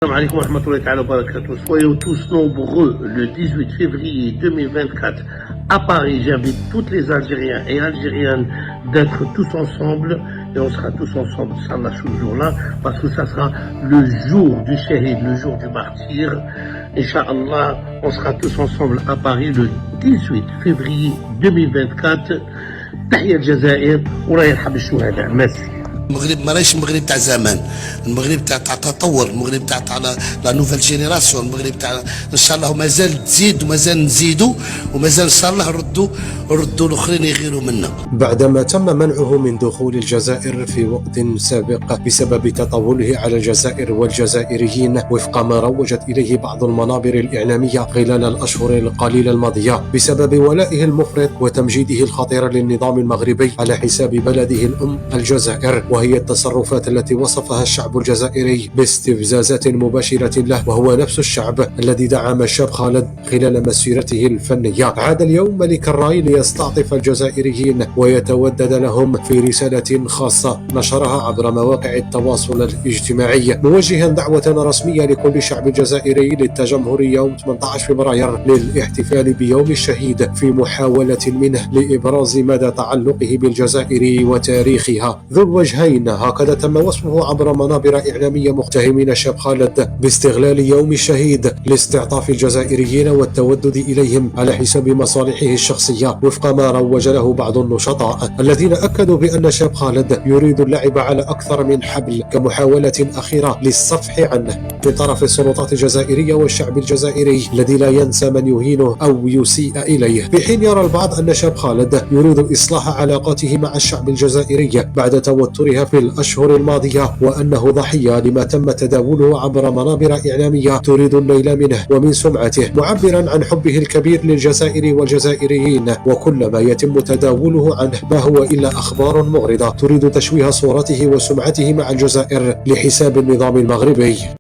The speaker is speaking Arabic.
Salam alaikum wa rahmatullahi ta'ala wa barakatuh. Soyez tous nombreux le 18 février 2024 à Paris. J'invite tous les Algériens et Algériennes d'être tous ensemble et on sera tous ensemble ce jour-là parce que ça sera le jour du shahid, le jour du martyr. Inch'Allah, on sera tous ensemble à Paris le 18 février 2024. تحية الجزائر ولا يرحم الشهداء. ميرسي. المغرب ماراش المغرب تاع زمان، المغرب تاع تطور، المغرب تاع لا نوفيل جينيراسيون، المغرب تاع ان شاء الله مازال تزيد ومازال نزيدوا ومازال ان شاء الله ردوا الاخرين يغيروا منا. بعدما تم منعه من دخول الجزائر في وقت سابق بسبب تطاوله على الجزائر والجزائريين وفق ما روجت اليه بعض المنابر الاعلاميه خلال الاشهر القليله الماضيه بسبب ولائه المفرط وتمجيده الخطير للنظام المغربي على حساب بلده الام الجزائر، وهي التصرفات التي وصفها الشعب الجزائري باستفزازات مباشرة له، وهو نفس الشعب الذي دعم الشاب خالد خلال مسيرته الفنية. عاد اليوم ملك الراي ليستعطف الجزائريين ويتودد لهم في رسالة خاصة نشرها عبر مواقع التواصل الاجتماعي، موجها دعوة رسمية لكل شعب جزائري للتجمهر يوم 18 فبراير للاحتفال بيوم الشهيد في محاولة منه لإبراز مدى تعلقه بالجزائر وتاريخها ذو الوجهين. هكذا تم وصفه عبر منابر إعلامية متهمين الشاب خالد باستغلال يوم الشهيد لاستعطاف الجزائريين والتودد إليهم على حساب مصالحه الشخصية، وفق ما روج له بعض النشطاء الذين أكدوا بأن الشاب خالد يريد اللعب على أكثر من حبل كمحاولة أخيرة للصفح عنه من طرف السلطات الجزائرية والشعب الجزائري الذي لا ينسى من يهينه أو يسيء إليه، في حين يرى البعض أن الشاب خالد يريد إصلاح علاقاته مع الشعب الجزائري بعد توترها في الأشهر الماضية، وأنه ضحية لما تم تداوله عبر منابر إعلامية تريد النيل منه ومن سمعته، معبرا عن حبه الكبير للجزائر والجزائريين، وكل ما يتم تداوله عنه ما هو إلا أخبار مغرضة تريد تشويه صورته وسمعته مع الجزائر لحساب النظام المغربي.